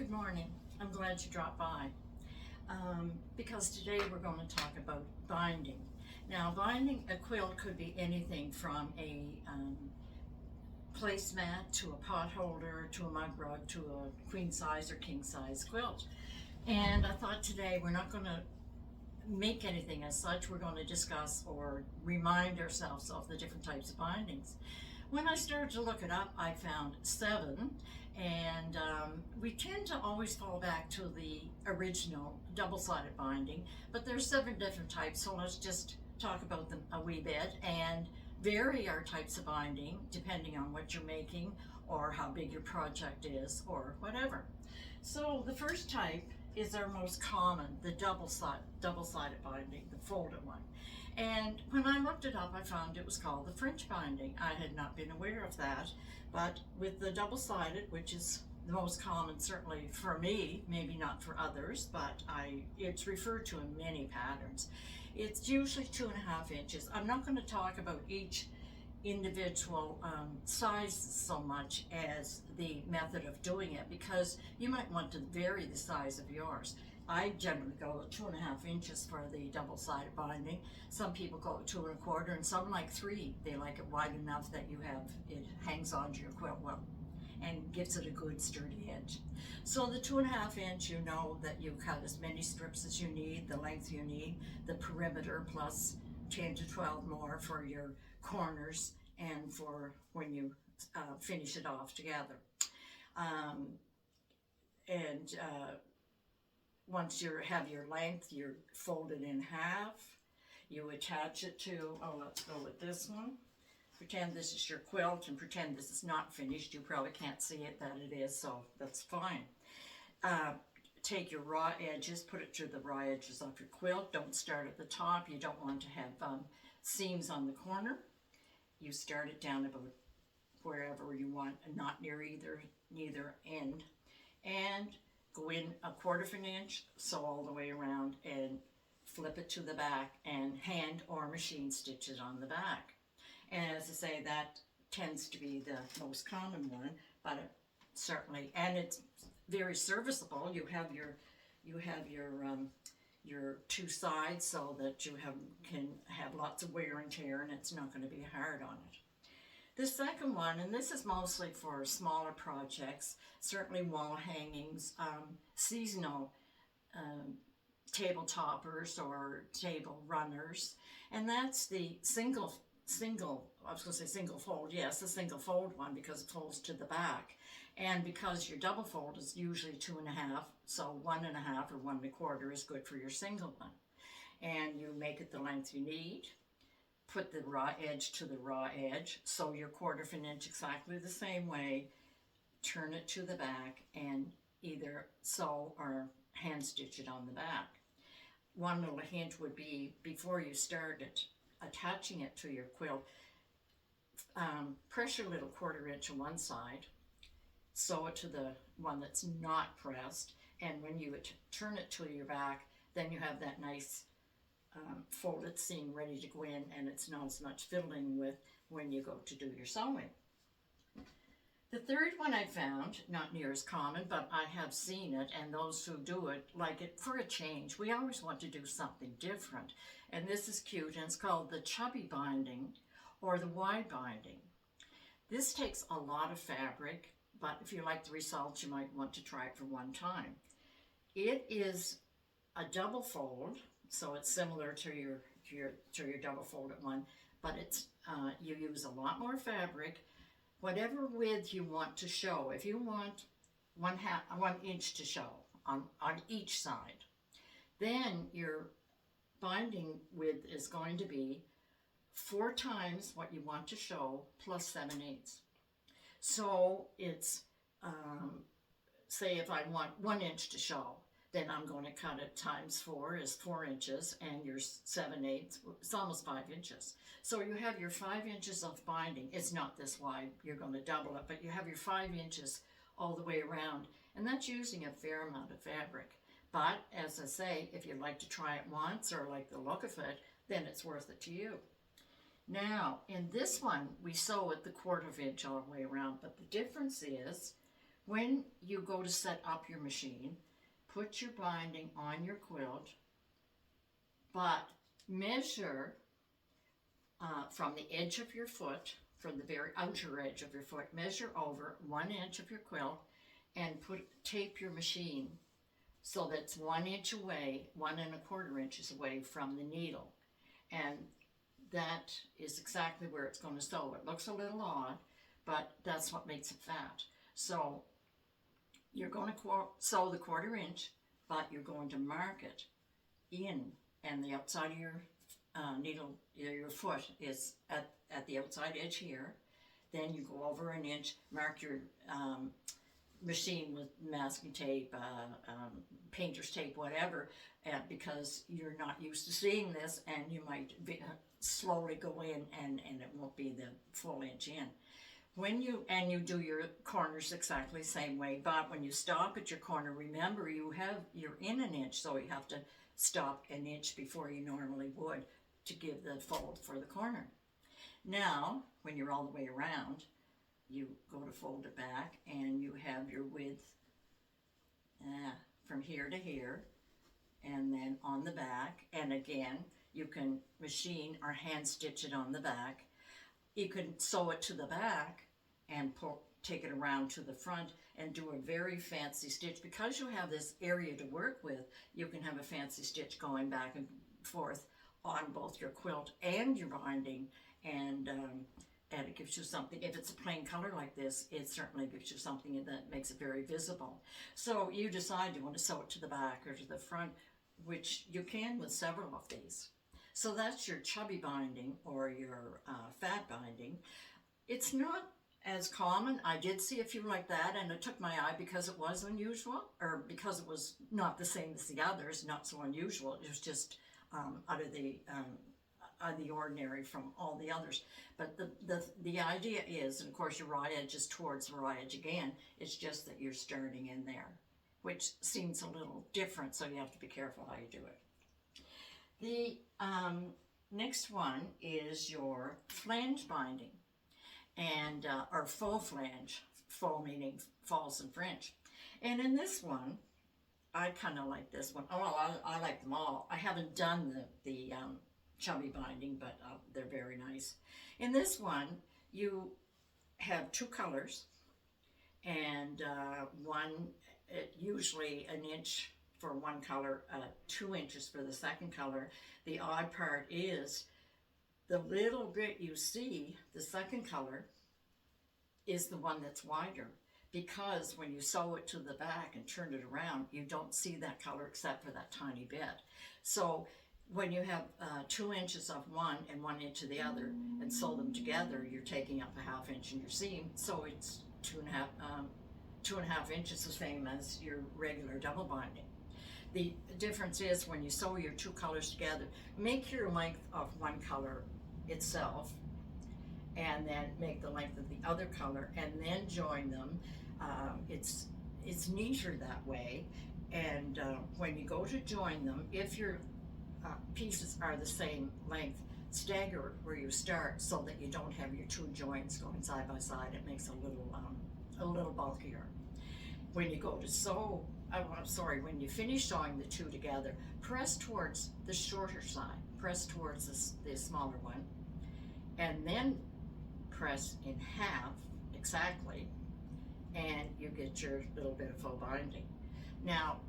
Good morning. I'm glad you dropped by because today we're going to talk about binding. Now, binding a quilt could be anything from a placemat to a pot holder to a mug rug to a queen size or king size quilt. And I thought today we're not going to make anything as such. We're going to discuss or remind ourselves of the different types of bindings. When I started to look it up, I found 7, and we tend to always fall back to the original double-sided binding, but there's 7 different types, so let's just talk about them a wee bit and vary our types of binding depending on what you're making or how big your project is or whatever. So the first type is our most common, the double-sided binding, the folded one. And when I looked it up, I found it was called the French binding. I had not been aware of that, but with the double-sided, which is the most common certainly for me, maybe not for others, but it's referred to in many patterns. It's usually 2.5 inches. I'm not going to talk about each individual size so much as the method of doing it, because you might want to vary the size of yours. I generally go 2.5 inches for the double-sided binding. Some people go 2.25, and some like 3. They like it wide enough that it hangs onto your quilt well and gives it a good sturdy edge. So the 2.5 inch, you know that you cut as many strips as you need, the length you need, the perimeter plus 10 to 12 more for your corners and for when you finish it off together. Once you have your length, you fold it in half. You attach it to, let's go with this one. Pretend this is your quilt and pretend this is not finished. You probably can't see it that it is, so that's fine. Take your raw edges, put it to the raw edges of your quilt. Don't start at the top. You don't want to have seams on the corner. You start it down about wherever you want, not near neither end. And go in 1/4 inch, sew all the way around, and flip it to the back and hand or machine stitch it on the back. And as I say, that tends to be the most common one, but certainly, and it's very serviceable. You have your 2 sides so that you can have lots of wear and tear, and it's not going to be hard on it. The second one, and this is mostly for smaller projects, certainly wall hangings, seasonal table toppers or table runners, and that's the single fold, yes, the single fold one, because it folds to the back. And because your double fold is usually 2.5, so 1.5 or 1.25 is good for your single one. And you make it the length you need. Put the raw edge to the raw edge, sew your 1/4 inch exactly the same way, turn it to the back, and either sew or hand stitch it on the back. One little hint would be, before you start attaching it to your quilt, press your little 1/4 inch on one side, sew it to the one that's not pressed, and when you turn it to your back, then you have that nice folded seam ready to go in, and it's not as much fiddling with when you go to do your sewing. The third one I found, not near as common, but I have seen it, and those who do it like it for a change. We always want to do something different, and this is cute, and it's called the chubby binding or the wide binding. This takes a lot of fabric, but if you like the results, you might want to try it for one time. It is a double fold, so it's similar to your double folded one, but it's you use a lot more fabric. Whatever width you want to show, if you want 1 inch to show on each side, then your binding width is going to be 4 times what you want to show plus 7/8. So it's, say if I want 1 inch to show, then I'm going to cut it times 4 is 4 inches, and your 7/8, it's almost 5 inches. So you have your 5 inches of binding. It's not this wide, you're going to double it, but you have your 5 inches all the way around, and that's using a fair amount of fabric. But as I say, if you'd like to try it once or like the look of it, then it's worth it to you. Now, in this one, we sew it the 1/4 inch all the way around, but the difference is When you go to set up your machine, put your binding on your quilt, but measure from the edge of your foot, from the very outer edge of your foot, measure over 1 inch of your quilt and tape your machine so that's 1 inch away, 1¼ inches away from the needle. And that is exactly where it's going to sew. It looks a little odd, but that's what makes it fat. So you're going to sew the 1/4 inch, but you're going to mark it in, and the outside of your needle, your foot is at the outside edge here. Then you go over 1 inch, mark your machine with masking tape, painter's tape, whatever, because you're not used to seeing this, and you might slowly go in, and it won't be the full inch in. When you do your corners exactly the same way, but when you stop at your corner, remember you're in 1 inch, so you have to stop 1 inch before you normally would to give the fold for the corner. Now, when you're all the way around, you go to fold it back, and you have your width from here to here, and then on the back. And again, you can machine or hand stitch it on the back. You can sew it to the back and take it around to the front and do a very fancy stitch. Because you have this area to work with, you can have a fancy stitch going back and forth on both your quilt and your binding, and it gives you something. If it's a plain color like this, it certainly gives you something that makes it very visible. So you decide you want to sew it to the back or to the front, which you can with several of these. So that's your chubby binding or your fat binding. It's not as common. I did see a few like that, and it took my eye because it was unusual, or because it was not the same as the others, not so unusual. It was just out of the ordinary from all the others. But the idea is, and of course your raw edge is towards the raw edge again, it's just that you're starting in there, which seems a little different, so you have to be careful how you do it. The next one is your flange binding, and or faux flange, faux meaning false and French. And in this one, I kind of like this one. Oh, well, I like them all. I haven't done the chubby binding, but they're very nice. In this one, you have 2 colors, and one, usually 1 inch for one color, 2 inches for the second color. The odd part is the little bit you see, the second color, is the one that's wider, because when you sew it to the back and turn it around, you don't see that color except for that tiny bit. So when you have 2 inches of one and 1 inch of the other and sew them together, you're taking up a 1/2 inch in your seam, so it's 2.5 inches, the same as your regular double binding. The difference is when you sew your 2 colors together, make your length of one color itself, and then make the length of the other color, and then join them. It's neater that way. And when you go to join them, if your pieces are the same length, stagger where you start so that you don't have your 2 joints going side by side. It makes a little bulkier. When you go to sew, when you finish sewing the 2 together, press towards the shorter side, press towards the smaller one, and then press in half exactly, and you get your little bit of faux binding. Now,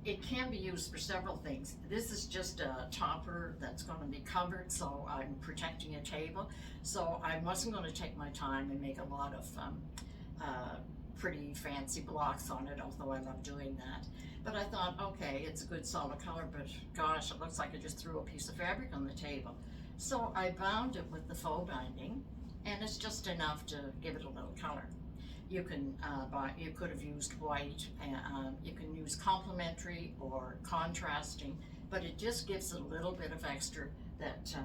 it can be used for several things. This is just a topper that's going to be covered, so I'm protecting a table. So I wasn't going to take my time and make a lot of pretty fancy blocks on it, although I love doing that. But I thought, okay, it's a good solid color, but gosh, it looks like I just threw a piece of fabric on the table. So I bound it with the faux binding, and it's just enough to give it a little color. You can you could have used white, and you can use complementary or contrasting, but it just gives a little bit of extra that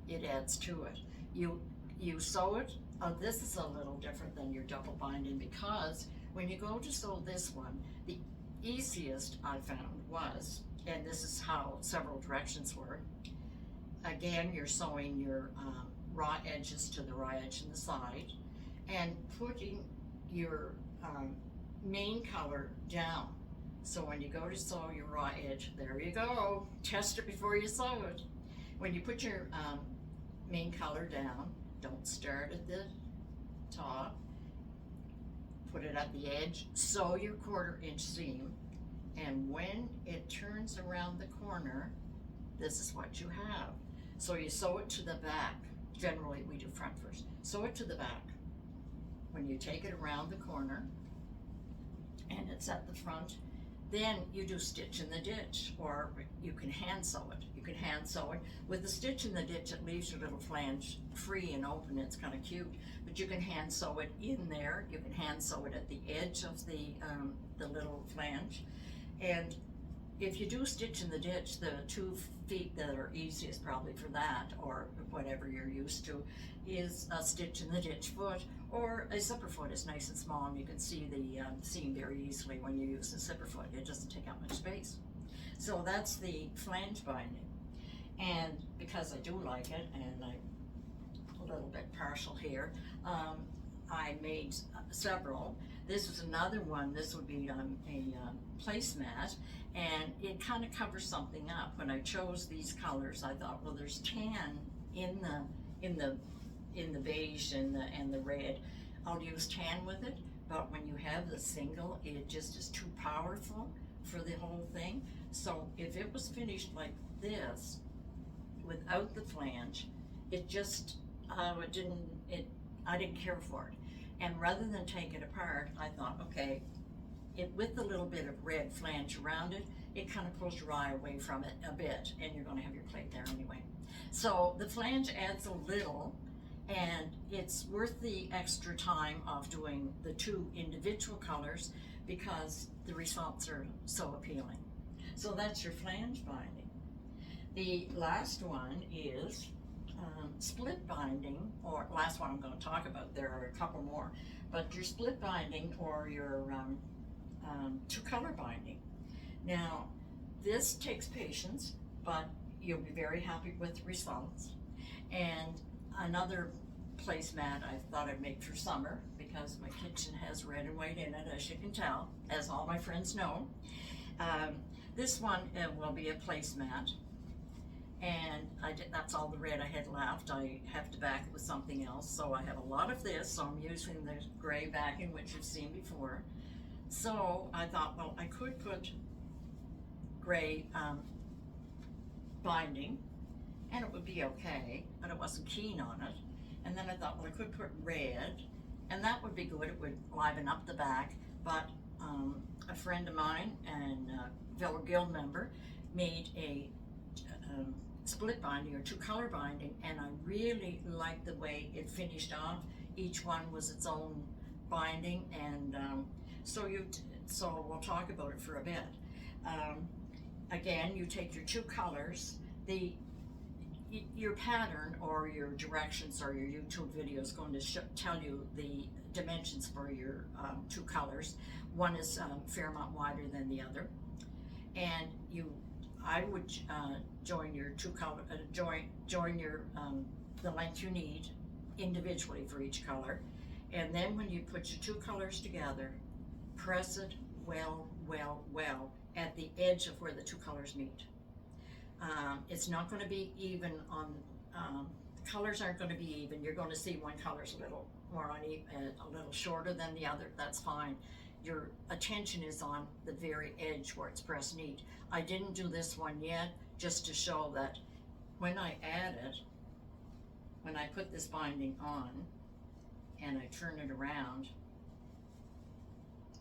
it adds to it. You sew it. This is a little different than your double binding, because when you go to sew this one, the easiest I found was, and this is how several directions were. Again, you're sewing your raw edges to the raw edge in the side, and putting your main color down. So when you go to sew your raw edge, there you go, test it before you sew it. When you put your main color down, don't start at the top, put it at the edge, sew your 1/4 inch seam, and when it turns around the corner, this is what you have. So you sew it to the back. Generally we do front first. Sew it to the back. When you take it around the corner and it's at the front, then you do stitch in the ditch, or you can hand sew it. You can hand sew it. With the stitch in the ditch, it leaves your little flange free and open. It's kind of cute, but you can hand sew it in there. You can hand sew it at the edge of the little flange. And if you do stitch in the ditch, the 2 feet that are easiest probably for that, or whatever you're used to, is a stitch in the ditch foot, or a zipper foot is nice and small, and you can see the seam very easily when you use the zipper foot. It doesn't take up much space. So that's the flange binding. And because I do like it, and I'm a little bit partial here, I made several. This is another one. This would be a placemat, and it kind of covers something up. When I chose these colors, I thought, well, there's tan in the beige and the red. I'll use tan with it, but when you have the single, it just is too powerful for the whole thing. So if it was finished like this, without the flange, it just I didn't care for it. And rather than take it apart, I thought, okay, with the little bit of red flange around it, it kind of pulls your eye away from it a bit, and you're going to have your plate there anyway. So the flange adds a little, and it's worth the extra time of doing the 2 individual colors because the results are so appealing. So that's your flange binding. The last one is split binding, or last one I'm going to talk about. There are a couple more, but your split binding or your 2-color binding. Now, this takes patience, but you'll be very happy with the results. And another placemat I thought I'd make for summer, because my kitchen has red and white in it, as you can tell, as all my friends know. This one will be a placemat. And that's all the red I had left. I have to back it with something else, so I have a lot of this, so I'm using the gray backing, which you've seen before. So I thought, well, I could put gray binding, and it would be okay, but I wasn't keen on it. And then I thought, well, I could put red, and that would be good. It would liven up the back, but a friend of mine and a fellow guild member made a split binding or 2-color binding, and I really liked the way it finished off. Each one was its own binding, and so we'll talk about it for a bit. Again, you take your 2 colors. Your pattern or your directions or your YouTube video is going to tell you the dimensions for your 2 colors. One is a fair amount wider than the other, and I would join your 2 color, join your the length you need individually for each color, and then when you put your 2 colors together, press it well at the edge of where the 2 colors meet. It's not going to be even on. The colors aren't going to be even. You're going to see one color's a little more uneven, a little shorter than the other. That's fine. Your attention is on the very edge where it's pressed neat. I didn't do this one yet, just to show that when I add it, when I put this binding on and I turn it around,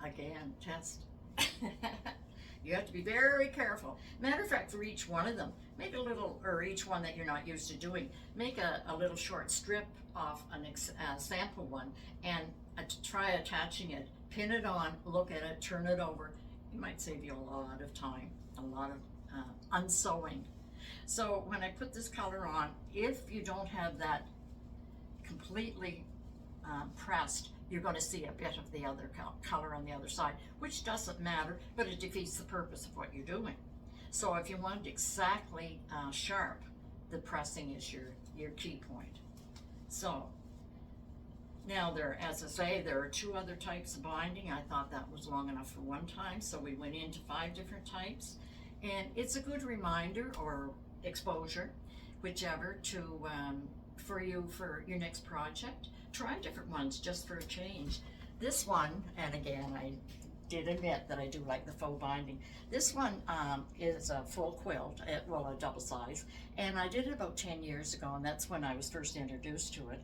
again, test. You have to be very careful. Matter of fact, for each one of them, make a little, or each one that you're not used to doing, make a little short strip off a sample one, and try attaching it. Pin it on, look at it, turn it over. It might save you a lot of time, a lot of unsewing. So when I put this color on, if you don't have that completely pressed, you're going to see a bit of the other color on the other side, which doesn't matter, but it defeats the purpose of what you're doing. So if you want it exactly sharp, the pressing is your key point. So Now as I say, there are 2 other types of binding. I thought that was long enough for one time, so we went into 5 different types. And it's a good reminder or exposure, whichever, for your next project. Try different ones just for a change. This one, and again, I did admit that I do like the faux binding. This one is a full quilt, well, a double size, and I did it about 10 years ago, and that's when I was first introduced to it.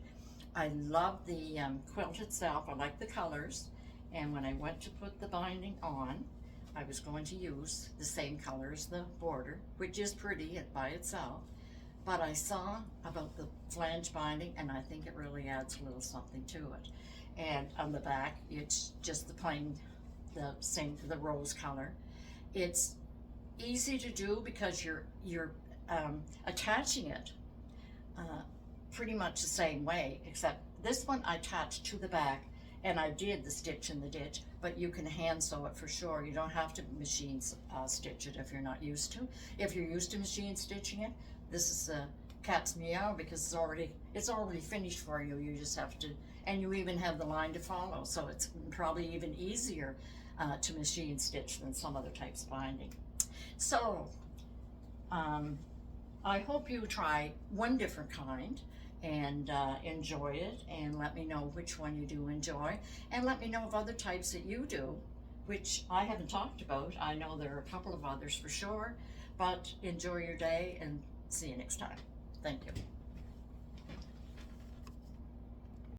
I love the quilt itself. I like the colors, and when I went to put the binding on, I was going to use the same color as the border, which is pretty by itself, but I saw about the flange binding, and I think it really adds a little something to it. And on the back, it's just the plain, the rose color. It's easy to do because you're attaching it pretty much the same way, except this one I attached to the back, and I did the stitch in the ditch, but you can hand sew it for sure. You don't have to machine stitch it if you're not used to. If you're used to machine stitching it, this is a cat's meow because it's already finished for you. You just have to, and you even have the line to follow, so it's probably even easier to machine stitch than some other types of binding. So I hope you try one different kind and enjoy it, and let me know which one you do enjoy, and let me know of other types that you do, which I haven't talked about. I know there are a couple of others for sure, but enjoy your day and see you next time. Thank you.